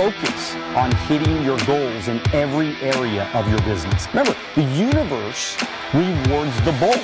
focus on hitting your goals in every area of your business. Remember, the universe rewards the bold.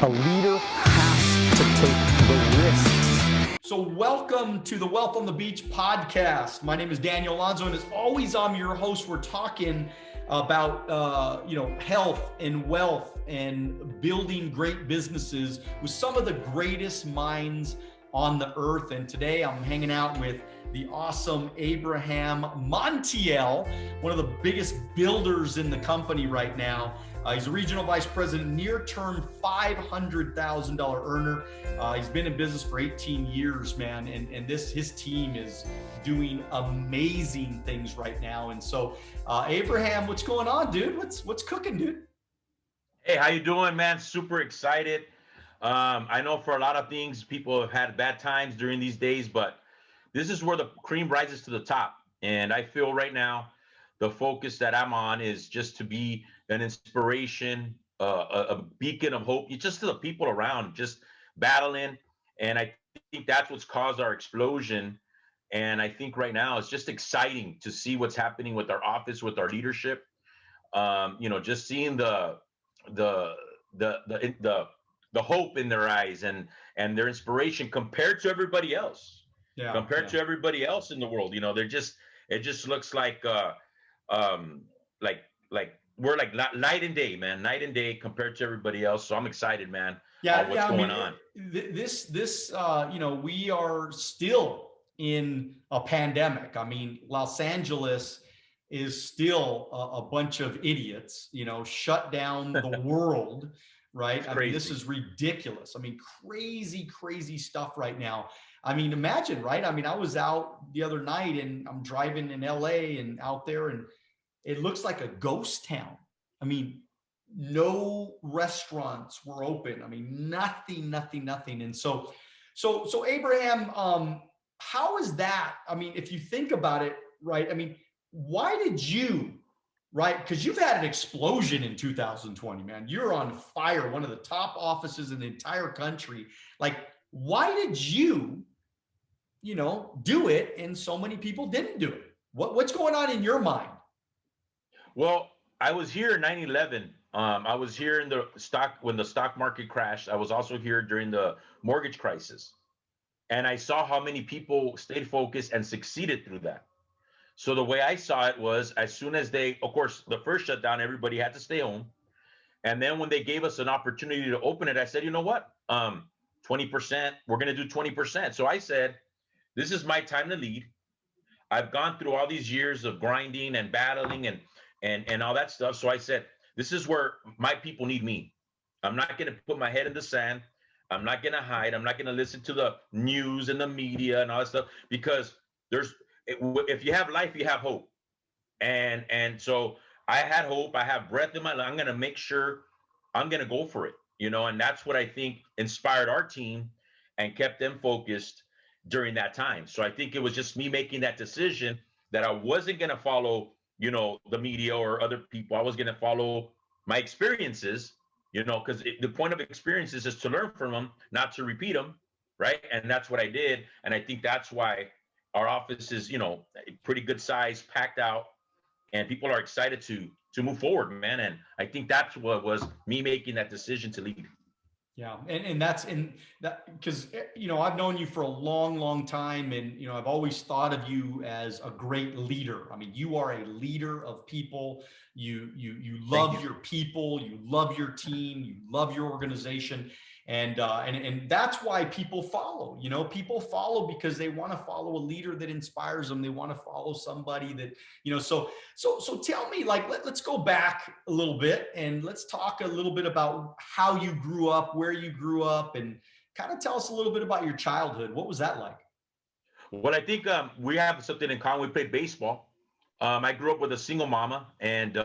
A leader has to take the risks. So welcome to the Wealth on the Beach podcast. My name is Daniel Alonzo, and as always, I'm your host. We're talking about health and wealth and building great businesses with some of the greatest minds on the earth. And today I'm hanging out with the awesome Abraham Montiel, one of the biggest builders in the company right now. He's a regional vice president, near-term $500,000 earner. He's been in business for 18 years, man, and his team is doing amazing things right now. And so, Abraham, what's going on, dude? What's cooking, dude? Hey, how you doing, man? Super excited. I know for a lot of things, people have had bad times during these days, but this is where the cream rises to the top. And I feel right now, the focus that I'm on is just to be an inspiration, a beacon of hope, just to the people around, just battling. And I think that's what's caused our explosion. And I think right now it's just exciting to see what's happening with our office, with our leadership. Just seeing the hope in their eyes and their inspiration compared to everybody else. To everybody else in the world, it just looks like we're like night and day, man, night and day compared to everybody else. So I'm excited, man. What's going on? We are still in a pandemic. I mean, Los Angeles is still a bunch of idiots, shut down the world, right? I mean, this is ridiculous. I mean, crazy stuff right now. I mean, imagine, right? I mean, I was out the other night and I'm driving in LA and out there and it looks like a ghost town. I mean, no restaurants were open. I mean, nothing. And so Abraham, how is that? I mean, if you think about it, right? I mean, why did you, right? Because you've had an explosion in 2020, man. You're on fire, one of the top offices in the entire country. Like, why did you, do it and so many people didn't do it? What's going on in your mind? Well, I was here in 9/11. I was here in when the stock market crashed. I was also here during the mortgage crisis. And I saw how many people stayed focused and succeeded through that. So the way I saw it was, as soon as of course, the first shutdown, everybody had to stay home. And then when they gave us an opportunity to open it, I said, you know what? 20%, we're going to do 20%. So I said, this is my time to lead. I've gone through all these years of grinding and battling and all that stuff. So I said, this is where my people need me. I'm not going to put my head in the sand. I'm not going to hide. I'm not going to listen to the news and the media and all that stuff, because if you have life, you have hope. And so I had hope. I have breath in my lungs. I'm going to make sure I'm going to go for it, and that's what I think inspired our team and kept them focused during that time. So I think it was just me making that decision that I wasn't going to follow, the media or other people. I was going to follow my experiences, because the point of experiences is to learn from them, not to repeat them. Right. And that's what I did. And I think that's why our office is, pretty good size, packed out, and people are excited to move forward, man. And I think that's what was me making that decision to lead. Yeah. And that's in that, because, I've known you for a long time. And, I've always thought of you as a great leader. I mean, you are a leader of people. You love your people, you love your team, you love your organization. And that's why people follow, people follow because they want to follow a leader that inspires them. They want to follow somebody that, so tell me, like, let's go back a little bit and let's talk a little bit about how you grew up, where you grew up, and kind of tell us a little bit about your childhood. What was that like? Well, I think we have something in common. We played baseball. I grew up with a single mama, and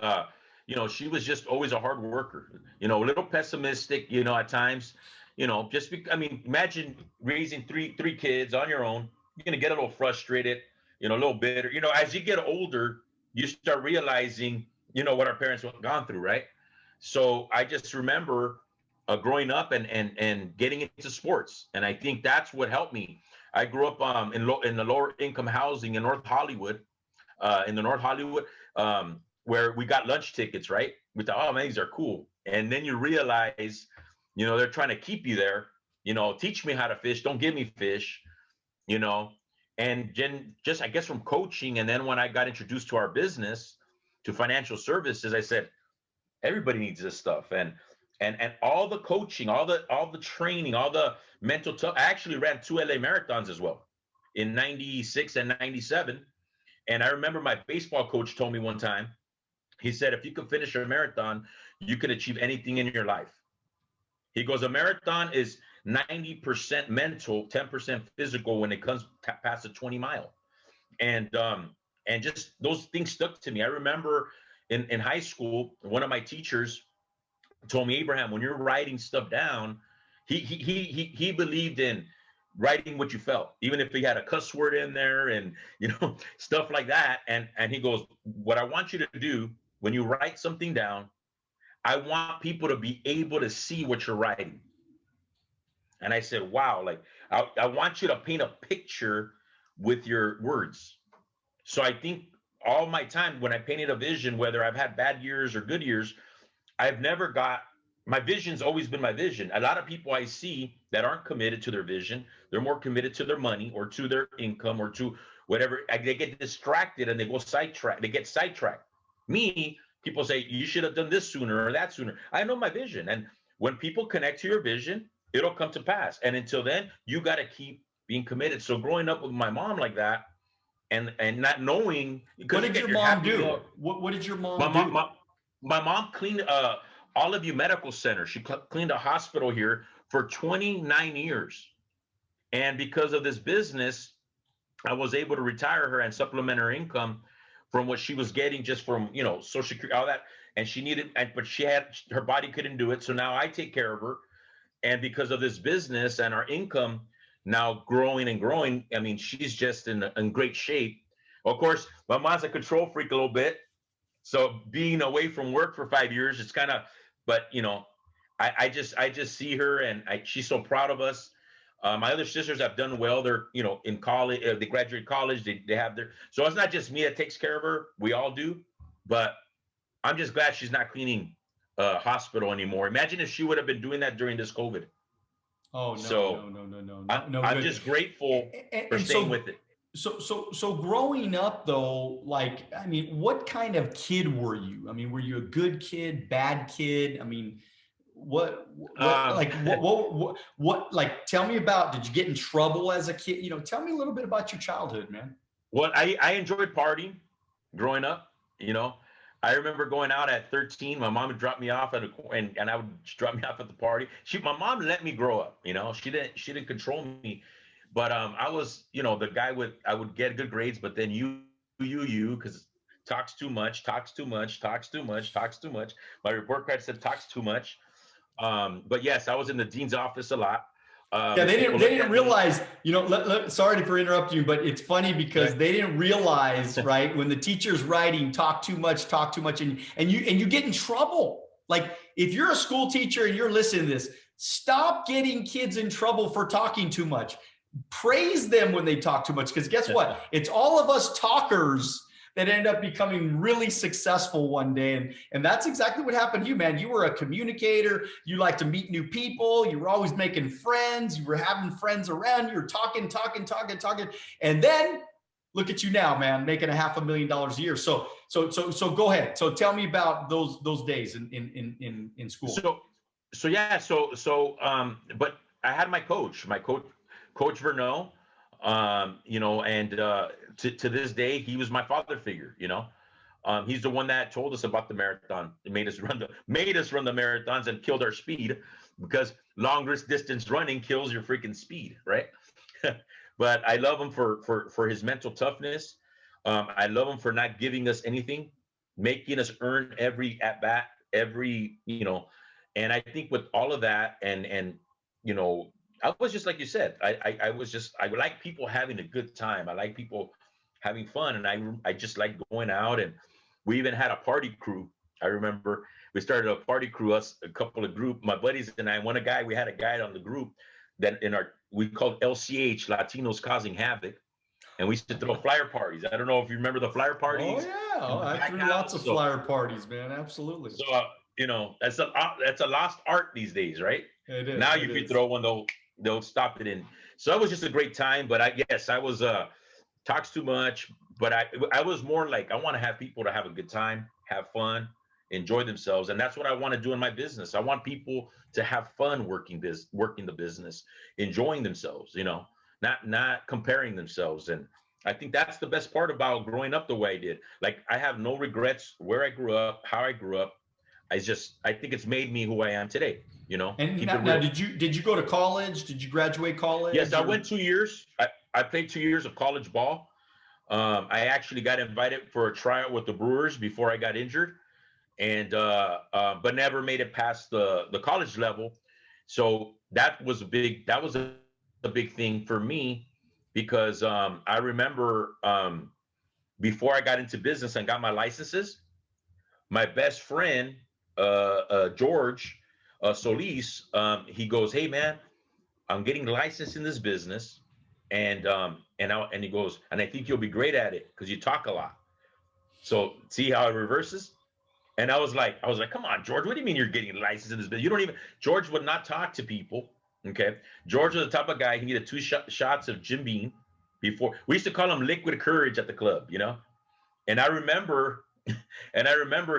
she was just always a hard worker, a little pessimistic, at times, imagine raising three kids on your own. You're going to get a little frustrated, a little bitter, as you get older, you start realizing, what our parents have gone through. Right. So I just remember growing up and getting into sports. And I think that's what helped me. I grew up in the lower income housing in North Hollywood, where we got lunch tickets, right? We thought, oh man, these are cool. And then you realize, they're trying to keep you there. Teach me how to fish. Don't give me fish. And just I guess from coaching, and then when I got introduced to our business, to financial services, I said, everybody needs this stuff. And all the coaching, all the training, all the mental tough. I actually ran 2 LA marathons as well in 96 and 97. And I remember my baseball coach told me one time, he said, if you could finish a marathon, you can achieve anything in your life. He goes, a marathon is 90% mental, 10% physical when it comes past a 20-mile. And just those things stuck to me. I remember in high school, one of my teachers told me, Abraham, when you're writing stuff down, he believed in writing what you felt, even if he had a cuss word in there and stuff like that. And he goes, what I want you to do when you write something down, I want people to be able to see what you're writing. And I said, wow, like I want you to paint a picture with your words. So I think all my time when I painted a vision, whether I've had bad years or good years, my vision's always been my vision. A lot of people I see that aren't committed to their vision, they're more committed to their money or to their income or to whatever. They get distracted and they get sidetracked. Me, people say, you should have done this sooner or that sooner. I know my vision. And when people connect to your vision, it'll come to pass. And until then, you got to keep being committed. So growing up with my mom like that and not knowing. What did your mom do? What did your mom do? My mom cleaned Olive View Medical Center. She cleaned a hospital here for 29 years. And because of this business, I was able to retire her and supplement her income from what she was getting just from, Social Security, all that. And she needed, but her body couldn't do it. So now I take care of her. And because of this business and our income now growing and growing, I mean, she's just in great shape. Of course, my mom's a control freak a little bit. So being away from work for 5 years, it's kind of, but I just see her and she's so proud of us. My other sisters have done well. They're, in college, they graduated college. They have so it's not just me that takes care of her. We all do, but I'm just glad she's not cleaning hospital anymore. Imagine if she would have been doing that during this COVID. Oh, no, so no. I'm just grateful for staying with it. So growing up though, like, I mean, what kind of kid were you? I mean, were you a good kid, bad kid? I mean, what like, tell me about, did you get in trouble as a kid? Tell me a little bit about your childhood, man. Well, I enjoyed partying growing up, I remember going out at 13. My mom would drop me off and I would drop me off at the party. My mom let me grow up. She didn't control me, but I was, the guy I would get good grades, but then you, because talks too much. My report card said talks too much. But yes, I was in the dean's office a lot. Yeah, they didn't realize, sorry for interrupting you, but it's funny because they didn't realize, right, when the teacher's writing, talk too much, and you get in trouble. Like, if you're a school teacher and you're listening to this, stop getting kids in trouble for talking too much. Praise them when they talk too much, because guess what? It's all of us talkers that end up becoming really successful one day. And that's exactly what happened to you, man. You were a communicator. You like to meet new people. You were always making friends. You were having friends around. You were talking. And then look at you now, man, making $500,000 a year. So go ahead. So tell me about those days in school. But I had my coach, Coach Verneau, to this day, he was my father figure. He's the one that told us about the marathon. It made us run the marathons and killed our speed, because long distance running kills your freaking speed, right? But I love him for his mental toughness. I love him for not giving us anything, making us earn every at bat, and I think with all of that, and I was just like you said, I like people having a good time. I like people having fun, and I just like going out. And we even had a party crew. I remember we started a party crew, us, a couple of group, my buddies and I. We had a guy on the group that in our we called LCH, Latinos Causing Havoc. And we used to throw flyer parties. I don't know if you remember the flyer parties. Oh yeah, I threw lots of flyer parties, man. Absolutely. So that's a lost art these days, right? It is. Now if you throw one, they'll stop it in. So that was just a great time. But I was talks too much. But I was more like, I want to have people to have a good time, have fun, enjoy themselves, and that's what I want to do in my business. I want people to have fun working the business, enjoying themselves. Not comparing themselves. And I think that's the best part about growing up the way I did. Like, I have no regrets where I grew up, how I grew up. I think it's made me who I am today. And now, did you go to college? Did you graduate college? Yes, I went 2 years. I played 2 years of college ball. I actually got invited for a tryout with the Brewers before I got injured, and but never made it past the college level. So that was a big thing for me, because I remember before I got into business and got my licenses, my best friend George Solis, he goes, "Hey man, I'm getting licensed in this business, and he goes, and I think you'll be great at it because you talk a lot. So see how it reverses." And I was like, come on, George, what do you mean you're getting licensed in this business? You don't even. George would not talk to people. Okay, George was the type of guy. He needed two shots of Jim Beam before. We used to call him Liquid Courage at the club, And I remember,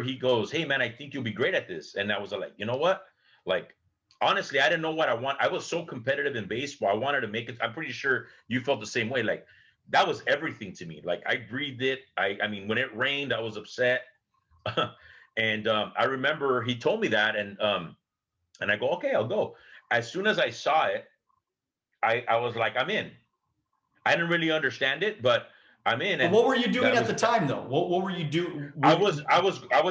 he goes, "Hey man, I think you'll be great at this." And I was like, you know what? Like, honestly, I didn't know what I want. I was so competitive in baseball. I wanted to make it. I'm pretty sure you felt the same way. Like, that was everything to me. Like, I breathed it. I mean, when it rained, I was upset. And I remember he told me that, and I go, okay, I'll go. As soon as I saw it, I was like, I'm in. I didn't really understand it, but I'm in. And what were you doing at the time, though? What were you doing? I was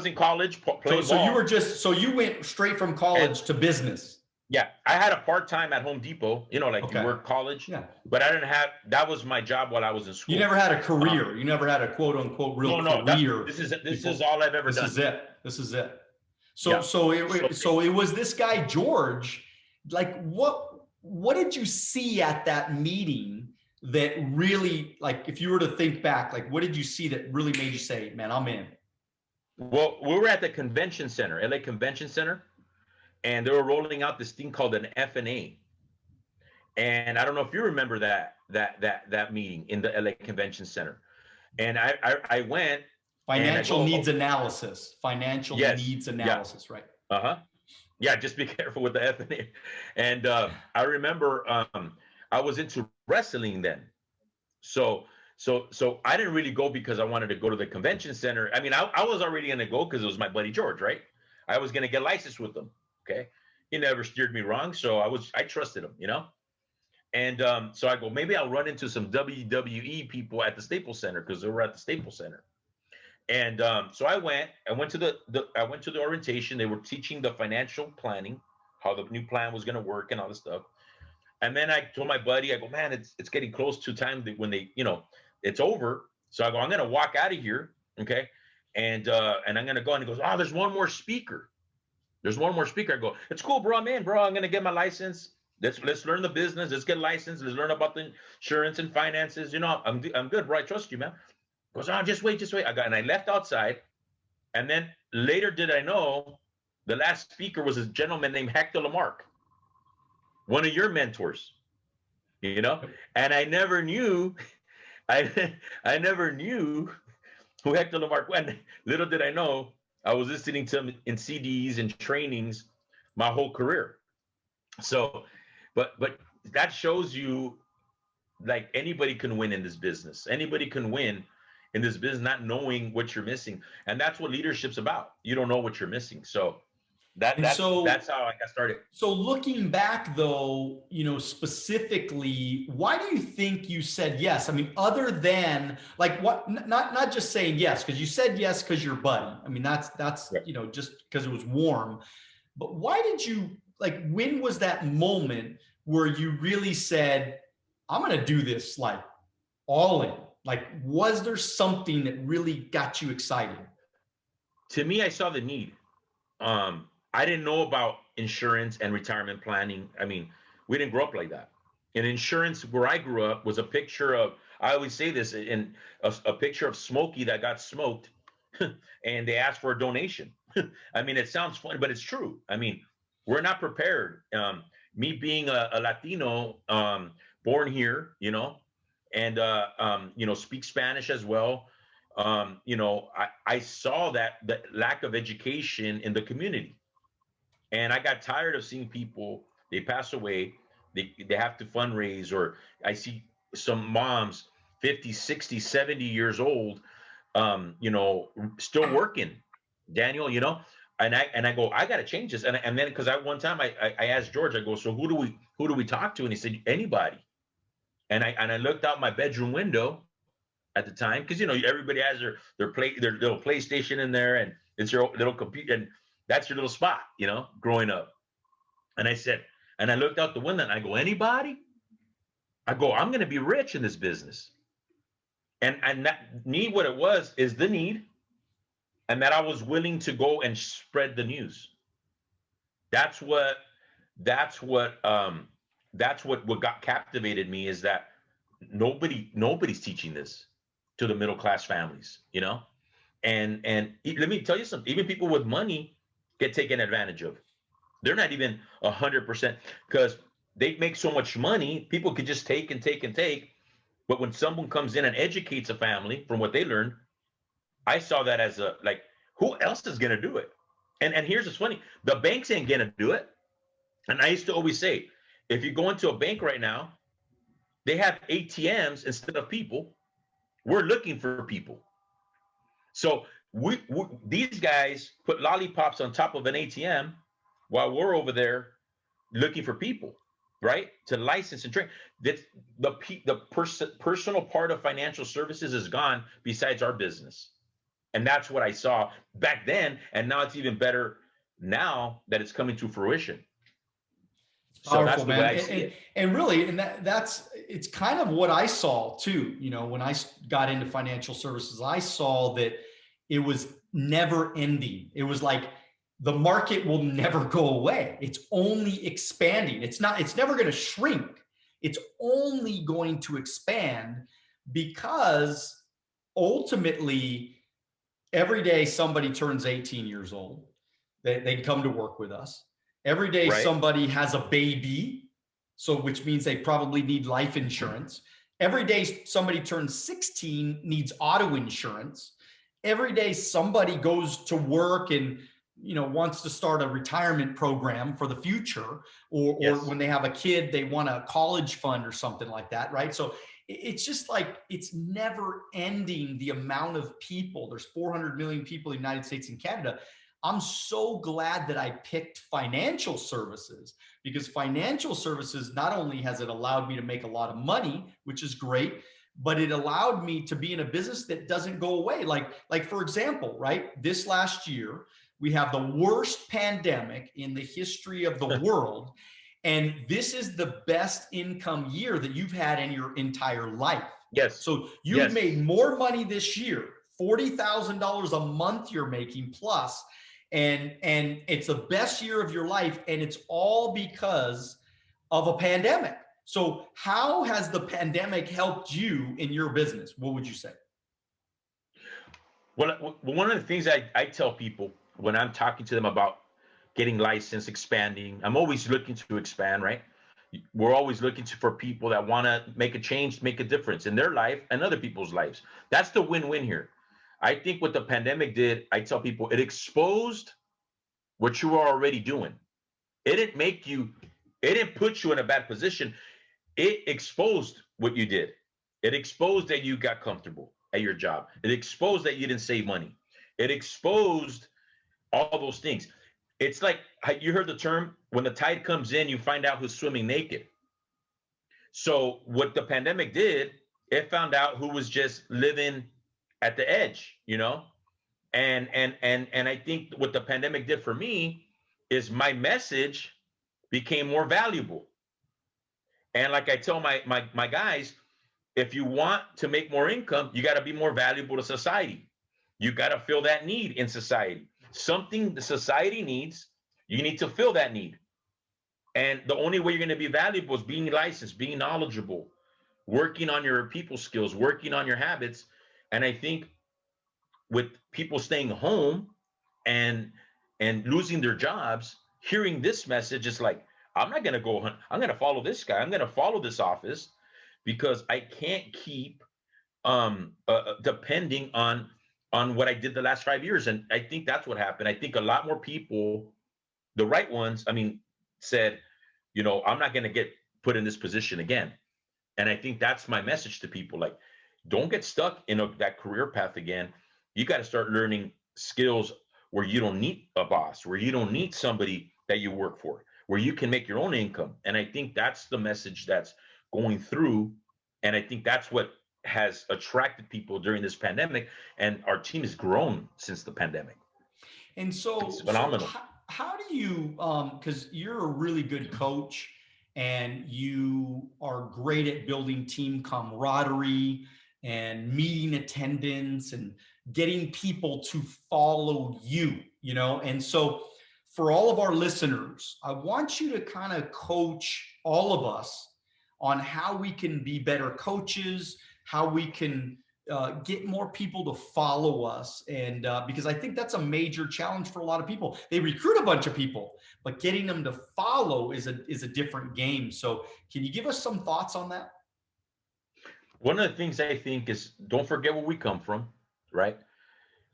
in college playing so ball. You went straight from college to business. Yeah, I had a part-time at Home Depot, you work college. Yeah. But I didn't have, that was my job while I was in school. You never had a career. You never had a quote unquote real career. This is all I've ever done. This is it. So it was this guy, George. Like, what did you see at that meeting that really, like, if you were to think back, like, what did you see that really made you say, man, I'm in? Well, we were at the convention center, LA Convention Center, and they were rolling out this thing called an F&A. And I don't know if you remember that meeting in the LA Convention Center. And I went. Financial needs analysis. Financial needs analysis, right? Uh-huh. Yeah, just be careful with the F&A. And I remember I was into wrestling then. So I didn't really go because I wanted to go to the convention center. I mean, I was already going to go because it was my buddy George, right? I was going to get licensed with him. Okay. He never steered me wrong. So I trusted him, And so I go, maybe I'll run into some WWE people at the Staples Center, because they were at the Staples Center. And so I went to the orientation. They were teaching the financial planning, how the new plan was going to work and all this stuff. And then I told my buddy, I go, man, it's getting close to time when they, it's over. So I go, I'm going to walk out of here. Okay. And I'm going to go. And he goes, oh, there's one more speaker. There's one more speaker. I go, it's cool, bro. I'm in, bro. I'm going to get my license. Let's learn the business. Let's get licensed. Let's learn about the insurance and finances. I'm good, bro. I trust you, man. He goes, oh, just wait. And I left outside. And then later did I know the last speaker was a gentleman named Hector Lamarck, one of your mentors, and I never knew, I never knew who Hector Lamarck was. Little did I know, I was listening to him in CDs and trainings my whole career. So, but that shows you, like, anybody can win in this business. Anybody can win in this business, not knowing what you're missing. And that's what leadership's about. You don't know what you're missing. So that's how I got started. So looking back, though, specifically, why do you think you said yes? I mean, other than, like, what, not just saying yes, because you said yes because you're buddy. I mean, that's right. Just because it was warm. But why did you, like, when was that moment where you really said, I'm going to do this, like, all in? Like, was there something that really got you excited? To me, I saw the need. I didn't know about insurance and retirement planning. I mean, we didn't grow up like that. in insurance where I grew up was a picture of, I always say this, in a picture of Smokey that got smoked and they asked for a donation. I mean, it sounds funny, but it's true. I mean, we're not prepared. Me being a Latino, born here, and speak Spanish as well. I saw that lack of education in the community, and I got tired of seeing people, they pass away, they have to fundraise, or I see some moms 50, 60, 70 years old, still working, Daniel, and I go, I got to change this. And then, cause one time I asked George, I go, so who do we talk to? And he said, anybody. And I looked out my bedroom window at the time, because everybody has their little PlayStation in there, and it's your little computer, and that's your little spot, growing up. And I said, and I looked out the window and I go, anybody? I go, I'm going to be rich in this business. And that need, what it was, is the need, and that I was willing to go and spread the news. That's what got captivated me, is that nobody's teaching this to the middle class families, and let me tell you something, even people with money get taken advantage of. They're not even 100%, because they make so much money, people could just take and take and take. But when someone comes in and educates a family from what they learned, I saw that as who else is going to do it? And here's what's funny, the banks ain't going to do it. And I used to always say, if you go into a bank right now, they have ATMs instead of people. We're looking for people. So these guys put lollipops on top of an ATM while we're over there looking for people, right? To license and train. The personal part of financial services is gone, besides our business. And that's what I saw back then. And now it's even better now that it's coming to fruition. Powerful, so that's the man. way I see it. And really, and it's kind of what I saw too. When I got into financial services, I saw that it was never ending. It was like, the market will never go away. It's only expanding. It's never going to shrink. It's only going to expand, because ultimately every day somebody turns 18 years old, they come to work with us. Every day somebody has a baby, which means they probably need life insurance. Every day somebody turns 16, needs auto insurance. Every day somebody goes to work and wants to start a retirement program for the future, or when they have a kid, they want a college fund or something like that, right? So it's just like, it's never ending, the amount of people. There's 400 million people in the United States and Canada. I'm so glad that I picked financial services, because financial services, not only has it allowed me to make a lot of money, which is great, but it allowed me to be in a business that doesn't go away. Like for example, right? This last year, we have the worst pandemic in the history of the world. And this is the best income year that you've had in your entire life. Yes. So you've made more money this year, $40,000 a month you're making plus, and it's the best year of your life. And it's all because of a pandemic. So how has the pandemic helped you in your business? What would you say? Well, one of the things I tell people when I'm talking to them about getting licensed, expanding, I'm always looking to expand, right? We're always looking for people that want to make a change, make a difference in their life and other people's lives. That's the win-win here. I think what the pandemic did, I tell people, it exposed what you were already doing. It didn't put you in a bad position. It exposed what you did. It exposed that you got comfortable at your job. It exposed that you didn't save money. It exposed all those things. It's like, you heard the term, when the tide comes in, you find out who's swimming naked. So what the pandemic did, it found out who was just living at the edge, And I think what the pandemic did for me is my message became more valuable. And like I tell my guys, if you want to make more income, you got to be more valuable to society. You got to fill that need in society. Something the society needs, you need to fill that need. And the only way you're going to be valuable is being licensed, being knowledgeable, working on your people skills, working on your habits. And I think with people staying home and losing their jobs, hearing this message is like, I'm not going to go hunt. I'm going to follow this guy. I'm going to follow this office because I can't keep depending on what I did the last 5 years. And I think that's what happened. I think a lot more people, the right ones, I mean, said, you know, I'm not going to get put in this position again. And I think that's my message to people. Like, don't get stuck in that career path again. You got to start learning skills where you don't need a boss, where you don't need somebody that you work for, where you can make your own income. And I think that's the message that's going through. And I think that's what has attracted people during this pandemic. And our team has grown since the pandemic. And so, It's phenomenal. how do you, because you're a really good coach and you are great at building team camaraderie and meeting attendance and getting people to follow you, you know? And so for all of our listeners, I want you to kind of coach all of us on how we can be better coaches, how we can get more people to follow us. And because I think that's a major challenge for a lot of people. They recruit a bunch of people, but getting them to follow is a different game. So can you give us some thoughts on that? One of the things I think is, don't forget where we come from, right?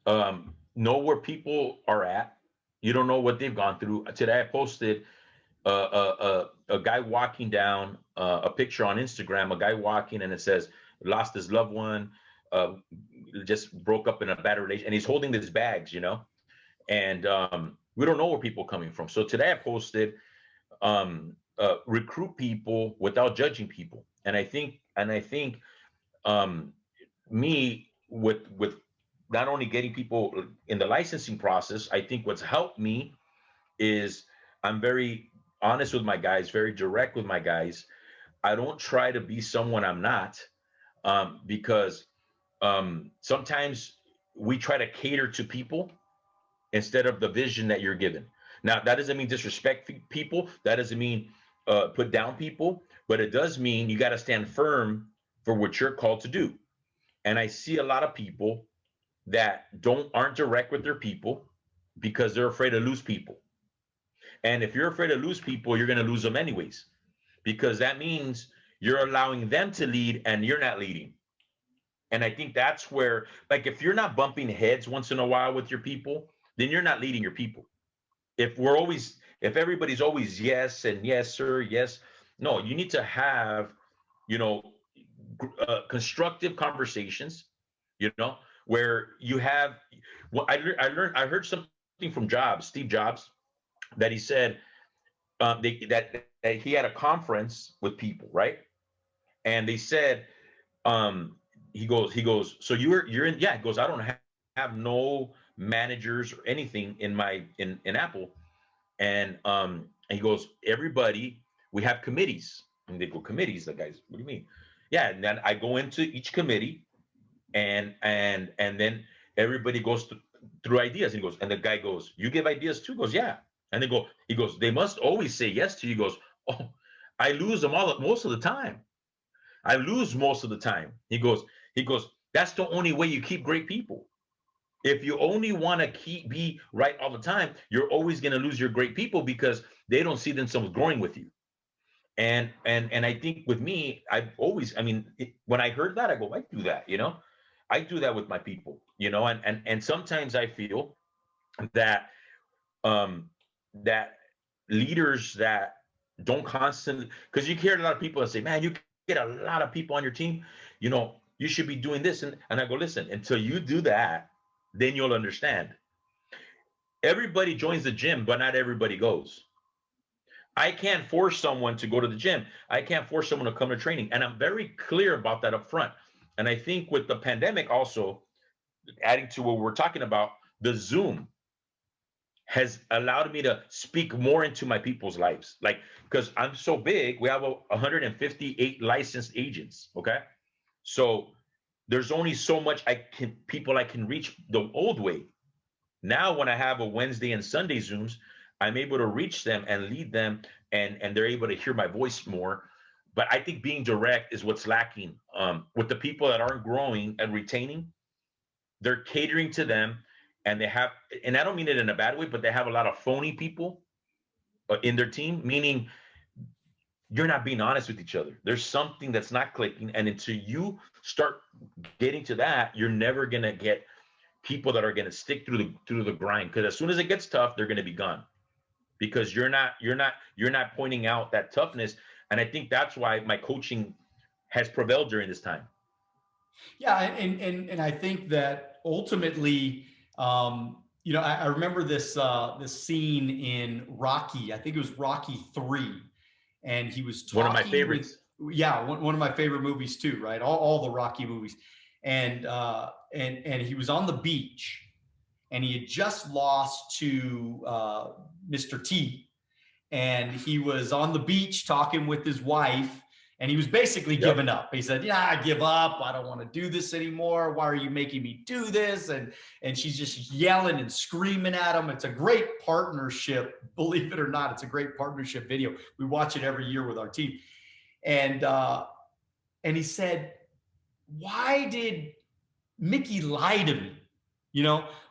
Know where people are at. You don't know what they've gone through. Today I posted a guy walking down a picture on Instagram, a guy walking, and it says, lost his loved one, just broke up in a bad relation, and he's holding his bags, you know, and we don't know where people are coming from. So today I posted, recruit people without judging people. And I think me with not only getting people in the licensing process, I think what's helped me is I'm very honest with my guys, very direct with my guys. I don't try to be someone I'm not, because sometimes we try to cater to people instead of the vision that you're given. Now, that doesn't mean disrespect people. That doesn't mean put down people, but it does mean you got to stand firm for what you're called to do. And I see a lot of people that aren't direct with their people because they're afraid to lose people. And if you're afraid to lose people, you're going to lose them anyways, because that means you're allowing them to lead and you're not leading. And I think that's where, like, if you're not bumping heads once in a while with your people, then you're not leading your people. If everybody's always yes and yes, sir, yes, no, you need to have, you know, constructive conversations, you know, where you have, well, I heard something from Steve Jobs, that he said that he had a conference with people, right? And they said, he goes, so you're in, yeah, he goes, I don't have no managers or anything in Apple. And he goes, everybody, we have committees. And they go, committees? The guys, what do you mean? Yeah, and then I go into each committee, and then everybody goes through ideas. And he goes, and the guy goes, you give ideas too? He goes, yeah. And he goes, they must always say yes to you. He goes, oh, I lose them most of the time. I lose most of the time. He goes, that's the only way you keep great people. If you only want to be right all the time, you're always going to lose your great people because they don't see themselves growing with you. And I think with me, when I heard that, I go, I do that, you know, I do that with my people, you know, and sometimes I feel that that leaders that don't constantly, because you hear a lot of people that say, man, you get a lot of people on your team, you know, you should be doing this. And I go, listen, until you do that, then you'll understand. Everybody joins the gym, but not everybody goes. I can't force someone to go to the gym. I can't force someone to come to training. And I'm very clear about that up front. And I think with the pandemic also, adding to what we're talking about, the Zoom has allowed me to speak more into my people's lives. Like, because I'm so big, we have 158 licensed agents, okay? So there's only so much people I can reach the old way. Now, when I have a Wednesday and Sunday Zooms, I'm able to reach them and lead them, and they're able to hear my voice more. But I think being direct is what's lacking with the people that aren't growing and retaining. They're catering to them, and they have, and I don't mean it in a bad way, but they have a lot of phony people in their team, meaning you're not being honest with each other. There's something that's not clicking. And until you start getting to that, you're never going to get people that are going to stick through the grind. Because as soon as it gets tough, they're going to be gone, because you're not pointing out that toughness. And I think that's why my coaching has prevailed during this time. Yeah, and I think that ultimately, I remember this scene in Rocky. I think it was Rocky 3, and he was One of my talking with, favorites. yeah, one of my favorite movies too, right? All the Rocky movies, and he was on the beach, and he had just lost to Mr. T, and he was on the beach talking with his wife, and he was basically Yep. giving up. He said, "Yeah, I give up. I don't want to do this anymore. Why are you making me do this?" And she's just yelling and screaming at him. It's a great partnership, believe it or not. It's a great partnership video. We watch it every year with our team. And he said, "Why did Mickey lie to me?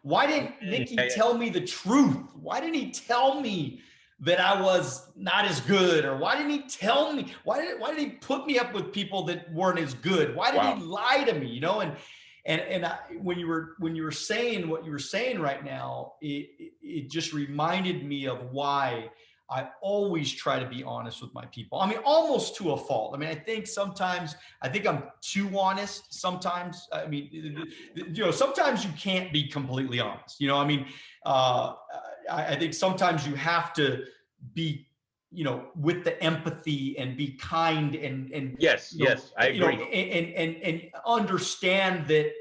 Why didn't Mickey tell me the truth? Why didn't he tell me that I was not as good? Or why didn't he tell me? Why did he put me up with people that weren't as good? Why did he lie to me?" When you were saying what you were saying right now, it just reminded me of why I always try to be honest with my people. I mean, almost to a fault. I mean, I think I'm too honest sometimes. I mean, sometimes you can't be completely honest. I think sometimes you have to be, with the empathy and be kind and Yes, I agree. and understand that,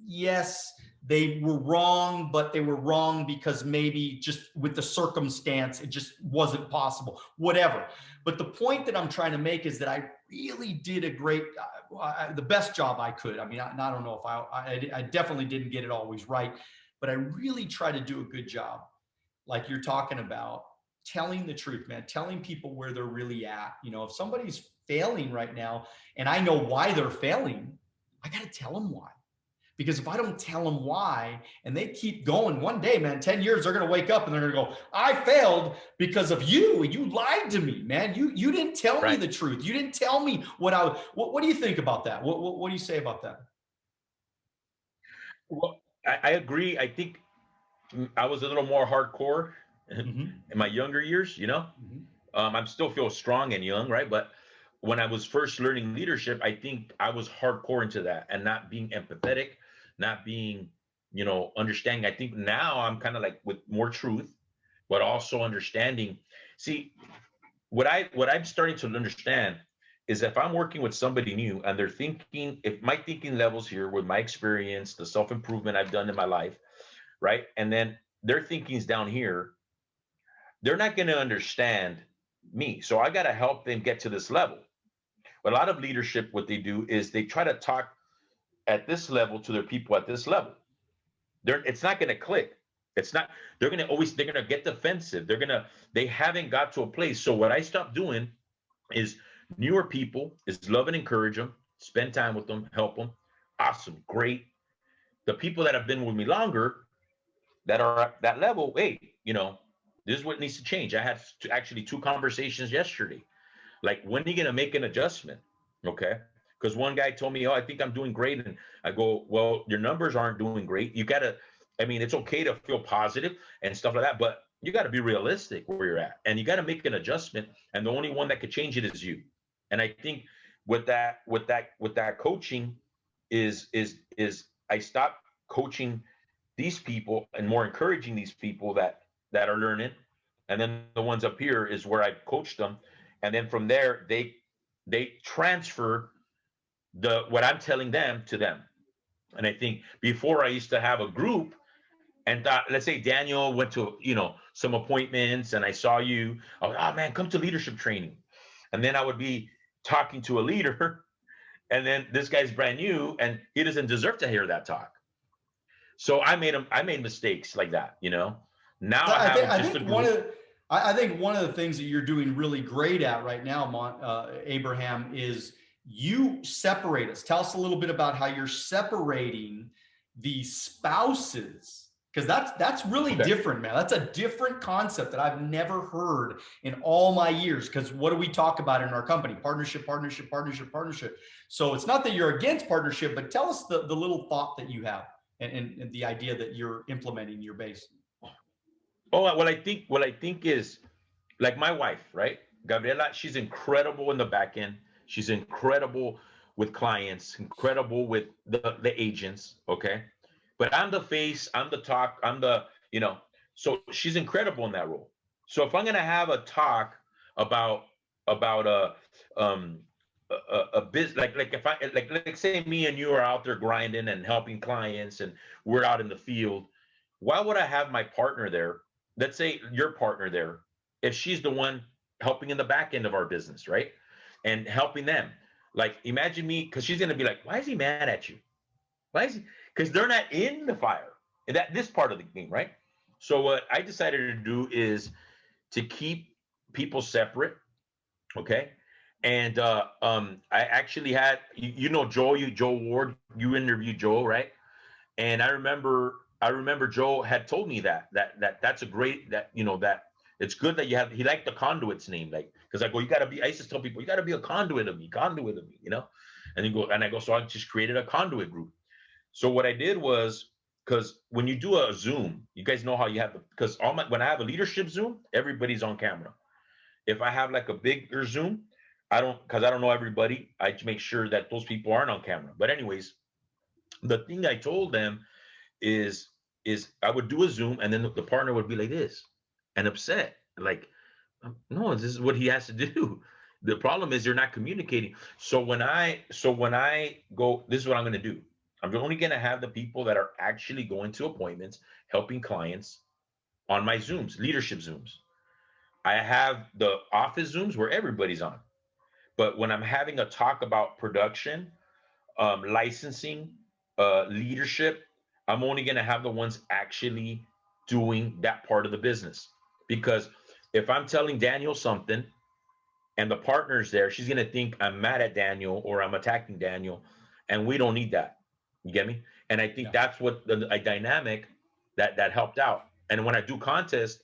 yes, they were wrong, but they were wrong because maybe just with the circumstance, it just wasn't possible, whatever. But the point that I'm trying to make is that I really did the best job I could. I mean, I don't know if I definitely didn't get it always right, but I really try to do a good job. Like you're talking about, telling the truth, man, telling people where they're really at. If somebody's failing right now and I know why they're failing, I got to tell them why. Because if I don't tell them why and they keep going, one day, man, 10 years, they're going to wake up and they're going to go, "I failed because of you. You lied to me, man. You didn't tell me the truth. You didn't tell me what do you think about that? What do you say about that?" Well, I agree. I think I was a little more hardcore Mm-hmm. in my younger years, Mm-hmm. I still feel strong and young, right? But when I was first learning leadership, I think I was hardcore into that and not being empathetic, not being, understanding. I think now I'm kind of like with more truth, but also understanding. See, what I'm starting to understand is if I'm working with somebody new and they're thinking, if my thinking levels here with my experience, the self-improvement I've done in my life, right? And then their thinking's down here, they're not going to understand me. So I got to help them get to this level. But a lot of leadership, what they do is they try to talk at this level to their people at this level. It's not going to click. It's not, they're going to get defensive. They haven't got to a place. So what I stopped doing is newer people is love and encourage them, spend time with them, help them. Awesome. Great. The people that have been with me longer, that are at that level, hey, this is what needs to change. I had actually 2 conversations yesterday. Like, when are you going to make an adjustment? Okay. Because one guy told me, "Oh, I think I'm doing great." And I go, "Well, your numbers aren't doing great. It's okay to feel positive and stuff like that, but you got to be realistic where you're at. And you got to make an adjustment. And the only one that could change it is you." And I think with that coaching is I stopped coaching these people and more encouraging these people that are learning. And then the ones up here is where I coached them. And then from there, they transfer what I'm telling them to them. And I think before, I used to have a group and thought, let's say Daniel went to, some appointments and I saw you, oh man, come to leadership training. And then I would be talking to a leader and then this guy's brand new and he doesn't deserve to hear that talk. So I made mistakes like that, Now I have just a group. I think one of the things that you're doing really great at right now, Abraham, is you separate us. Tell us a little bit about how you're separating the spouses, because that's really Okay. different, man. That's a different concept that I've never heard in all my years. Because what do we talk about in our company? Partnership, partnership, partnership, partnership. So it's not that you're against partnership, but tell us the little thought that you have and the idea that you're implementing in your base. Oh, what I think is like my wife, right? Gabriela, she's incredible in the back end. She's incredible with clients, incredible with the agents. Okay. But I'm the face, I'm the talk, I'm the, so she's incredible in that role. So if I'm gonna have a talk about about um a business, like if I like say me and you are out there grinding and helping clients and we're out in the field, why would I have my partner there? Let's say your partner there, if she's the one helping in the back end of our business, right? And helping them. Like imagine me, because she's gonna be like, why is he mad at you? Why is he? Because they're not in the fire. And that this part of the game, right? So what I decided to do is to keep people separate, okay? And I actually had you know Joel Ward, you interviewed Joel, right? And I remember Joe had told me that's a great that that it's good that you have he liked the conduit's name, like because I go, you gotta be, I used to tell people, you gotta be a conduit of me. And I go, so I just created a conduit group. So what I did was, because when you do a Zoom, you guys know how you have because when I have a leadership Zoom, everybody's on camera. If I have like a bigger Zoom, because I don't know everybody, I make sure that those people aren't on camera. But anyways, the thing I told them is I would do a Zoom and then the partner would be like this and upset. Like, no, this is what he has to do. The problem is you're not communicating. So when I go, this is what I'm going to do. I'm only going to have the people that are actually going to appointments, helping clients on my Zooms, leadership Zooms. I have the office Zooms where everybody's on. But when I'm having a talk about production, licensing, leadership, I'm only going to have the ones actually doing that part of the business. Because if I'm telling Daniel something and the partner's there, she's going to think I'm mad at Daniel or I'm attacking Daniel. And we don't need that. You get me? And I think Yeah. that's what a dynamic that helped out. And when I do contests,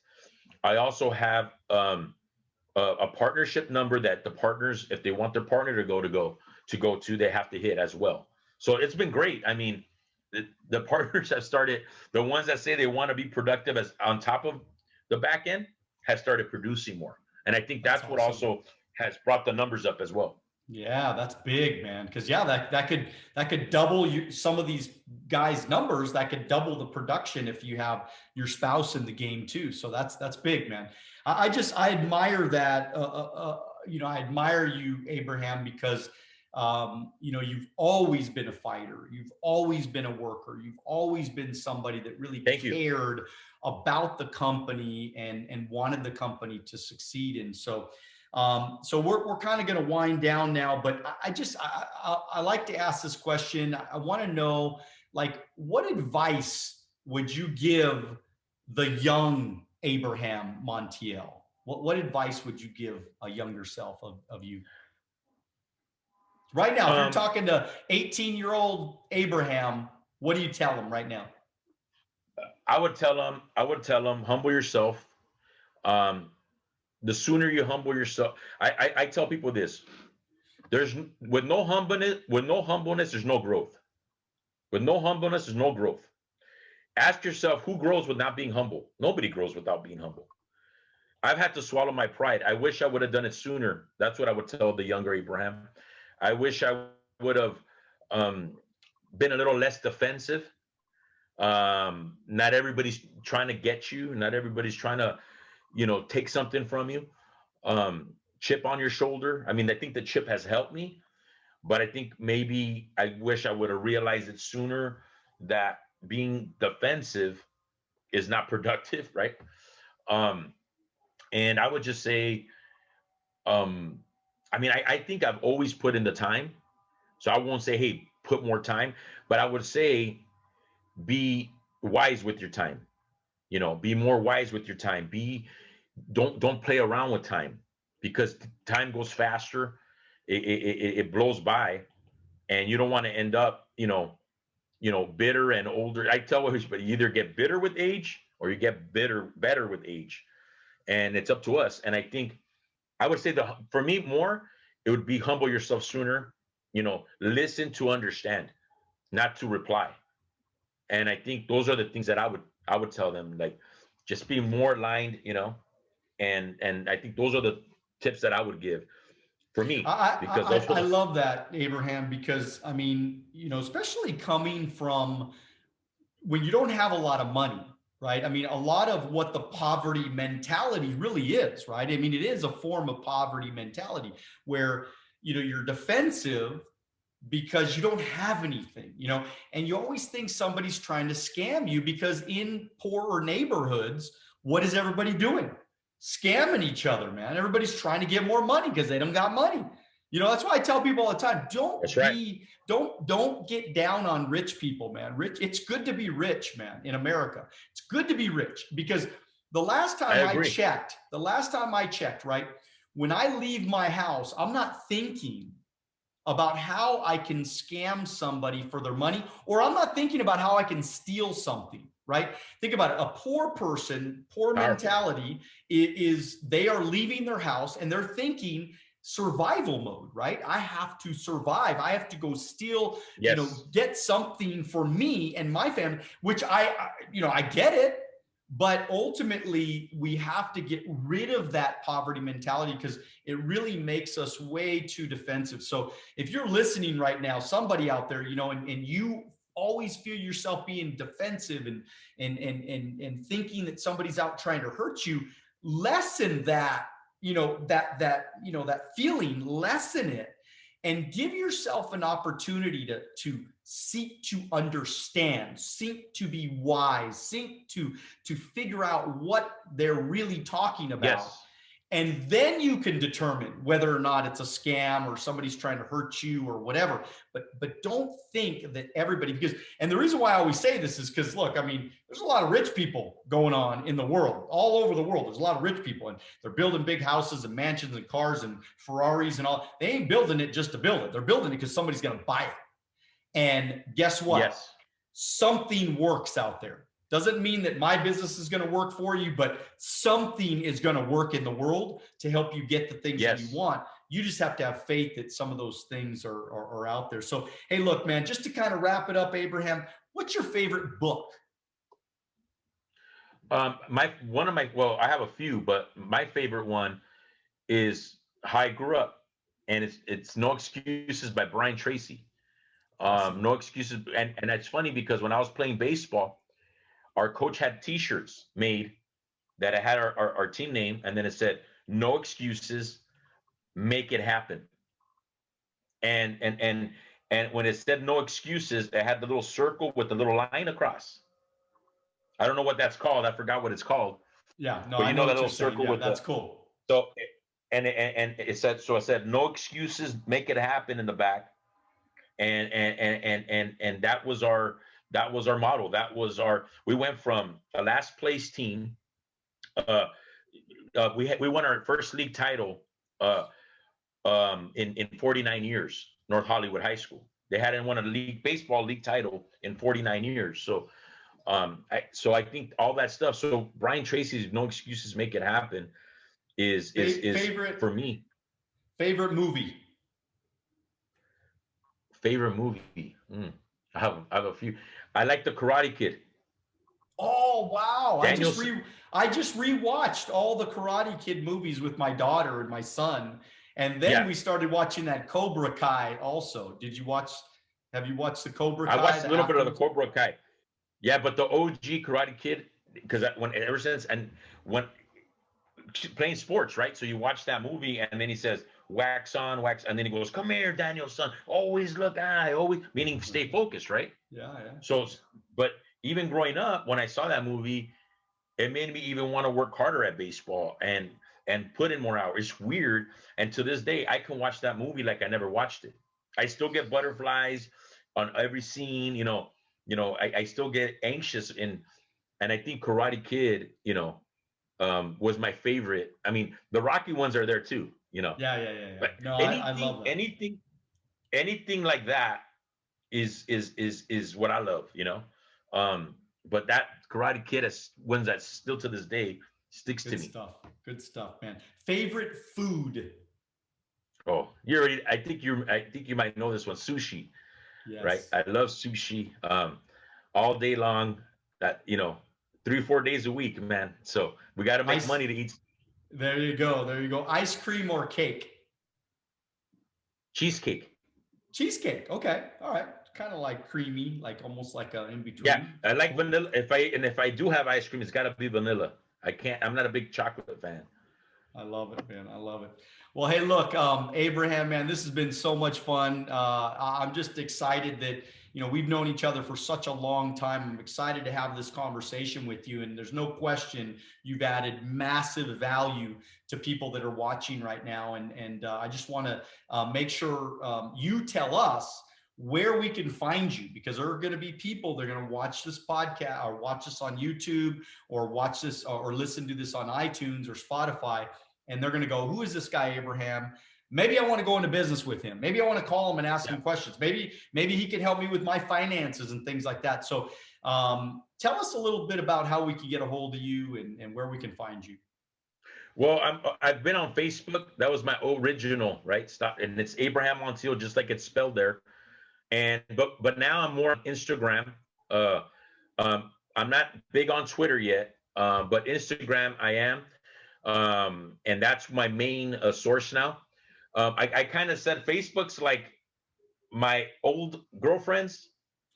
I also have a partnership number that the partners, if they want their partner to go to, they have to hit as well. So it's been great. I mean, the partners have started, the ones that say they want to be productive as on top of the back end have started producing more. And I think That's that's what awesome. also has brought the numbers up as well. Yeah, that's big, man. Because yeah, that could double some of these guys' numbers. That could double the production if you have your spouse in the game too. So that's big, man. I admire that. I admire you, Abraham, because you've always been a fighter. You've always been a worker. You've always been somebody that really Thank you. cared about the company and wanted the company to succeed. And so we're kind of going to wind down now, but I like to ask this question. I want to know, like, what advice would you give the young Abraham Montiel? What advice would you give a younger self of you right now? If you're Um, talking to 18-year-old Abraham, what do you tell him right now? I would tell them, humble yourself. Um, the sooner you humble yourself, I tell people this: there's with no humbleness, there's no growth. With no humbleness, there's no growth. Ask yourself who grows with not being humble. Nobody grows without being humble. I've had to swallow my pride. I wish I would have done it sooner. That's what I would tell the younger Abraham. I wish I would have um, been a little less defensive. Not everybody's trying to get you. Not everybody's trying to, take something from you. Chip on your shoulder. I mean, I think the chip has helped me, but I think maybe I wish I would have realized it sooner that being defensive is not productive, right? Um, and I would just say, um, I mean, I think I've always put in the time, so I won't say, hey, put more time, but I would say be wise with your time. Be more wise with your time. don't play around with time, because time goes faster. It blows by, and you don't want to end up, bitter and older. I tell everybody, you either get bitter with age or you get better with age, and it's up to us. And I think I would say for me more, it would be humble yourself sooner. Listen to understand, not to reply. And I think those are the things that I would tell them, like, just be more aligned, and I think those are the tips that I would give for me, because those are I the love that, Abraham, because I mean, especially coming from when you don't have a lot of money, right? I mean, a lot of what the poverty mentality really is, right? I mean, it is a form of poverty mentality where, you're defensive because you don't have anything, and you always think somebody's trying to scam you, because in poorer neighborhoods, what is everybody doing? Scamming each other, man. Everybody's trying to get more money because they don't got money. That's why I tell people all the time, That's right. don't get down on rich people, man. It's good to be rich, man, in America. It's good to be rich, because the last time I checked, right? When I leave my house, I'm not thinking about how I can scam somebody for their money, or I'm not thinking about how I can steal something, right? Think about it. A poor person, poor mentality is they are leaving their house and they're thinking survival mode, right? I have to survive. I have to go steal, Yes. get something for me and my family, which I get it. But ultimately, we have to get rid of that poverty mentality, because it really makes us way too defensive. So if you're listening right now, somebody out there, and you always feel yourself being defensive and thinking that somebody's out trying to hurt you, lessen that, that feeling, lessen it, and give yourself an opportunity to seek to understand, seek to be wise, seek to figure out what they're really talking about. Yes. And then you can determine whether or not it's a scam or somebody's trying to hurt you or whatever. But don't think that everybody, and the reason why I always say this is because, look, I mean, there's a lot of rich people going on in the world, all over the world. There's a lot of rich people, and they're building big houses and mansions and cars and Ferraris and all. They ain't building it just to build it. They're building it because somebody's going to buy it. And guess what? Yes. Something works out there. Doesn't mean that my business is going to work for you, but something is going to work in the world to help you get the things that you want. You just have to have faith that some of those things are out there. So, hey, look, man, just to kind of wrap it up, Abraham, what's your favorite book? I have a few, but my favorite one is How I Grew Up, and it's No Excuses by Brian Tracy. Awesome. No Excuses, and that's funny because when I was playing baseball, our coach had T-shirts made that had our team name, and then it said "No excuses, make it happen." And when it said "No excuses," it had the little circle with the little line across. I don't know what that's called. I forgot what it's called. Yeah, no, But I know that what little you're saying. circle Yeah, with that's cool. So and it said, so I said "No excuses, make it happen" in the back, and that was our model. We went from a last place team. We won our first league title in 49 years. North Hollywood High School. They hadn't won a baseball league title in 49 years. So I think all that stuff. So Brian Tracy's "No Excuses, Make It Happen" is favorite for me. Favorite movie? Favorite movie? I have a few. I like The Karate Kid. Oh, wow. Danielson. I just rewatched all the Karate Kid movies with my daughter and my son. And then we started watching that Cobra Kai also. Have you watched the Cobra Kai? I watched a little bit of the Cobra Kai. Yeah, but the OG Karate Kid, because when playing sports, right? So you watch that movie, and then he says, "Wax on, wax," and then he goes, "Come here, Daniel, son. Always look high, always," meaning stay focused, right? Yeah. So, but even growing up, when I saw that movie, it made me even want to work harder at baseball and put in more hours. It's weird, and to this day, I can watch that movie like I never watched it. I still get butterflies on every scene. I still get anxious and I think Karate Kid, was my favorite. I mean, the Rocky ones are there too, you know. Yeah. But No, I love that. anything like that is what I love, you know. But that Karate Kid is ones that still to this day sticks to me. Good stuff, man. Favorite food? Oh, I think you might know this one. Sushi. Yes. Right? I love sushi all day long. That, you know, 3-4 days a week, man. So we got to make money to eat. There you go. Ice cream or cake? Cheesecake. Okay. All right. Kind of like creamy, like almost like a in between. Yeah, I like vanilla. If I do have ice cream, it's got to be vanilla. I'm not a big chocolate fan. I love it, man. I love it. Well, hey, look, Abraham, man, this has been so much fun. I'm just excited that, you know, we've known each other for such a long time. I'm excited to have this conversation with you. And there's no question you've added massive value to people that are watching right now. And I just want to make sure you tell us where we can find you, because there are going to be people that are going to watch this podcast or watch this on YouTube or watch this or listen to this on iTunes or Spotify. And they're going to go, who is this guy, Abraham? Maybe I want to go into business with him. Maybe I want to call him and ask him questions. Maybe he can help me with my finances and things like that. So tell us a little bit about how we can get a hold of you and where we can find you. Well, I've been on Facebook. That was my original, right? And it's Abraham Montiel, just like it's spelled there. And but now I'm more on Instagram. I'm not big on Twitter yet, but Instagram I am. And that's my main source now. I kind of said Facebook's like my old girlfriend's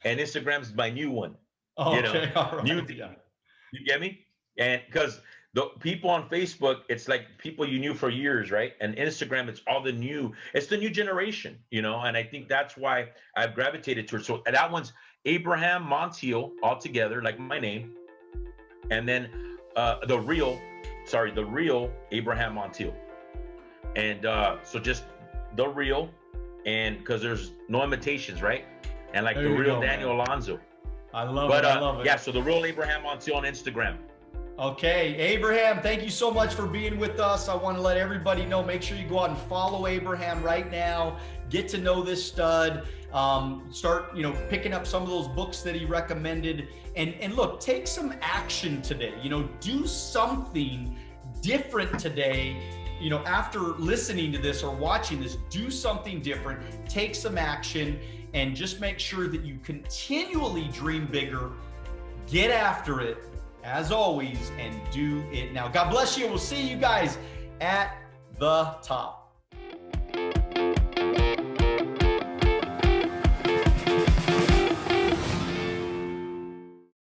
and Instagram's my new one. Oh, you know, okay. All right. new thing. Yeah. You get me? And because the people on Facebook, it's like people you knew for years, right? And Instagram, it's all it's the new generation, you know? And I think that's why I've gravitated towards. So that one's Abraham Montiel altogether, like my name. And then the real Abraham Montiel. And so just the real, and because there's no imitations, right? And like the real Daniel Alonzo. I love it. Yeah, so the real Abraham Montiel on Instagram. Okay, Abraham, thank you so much for being with us. I want to let everybody know, make sure you go out and follow Abraham right now. Get to know this stud. Start, you know, picking up some of those books that he recommended. And look, take some action today. You know, do something different today. You know, after listening to this or watching this, do something different. Take some action and just make sure that you continually dream bigger. Get after it, as always, and do it now. God bless you. We'll see you guys at the top.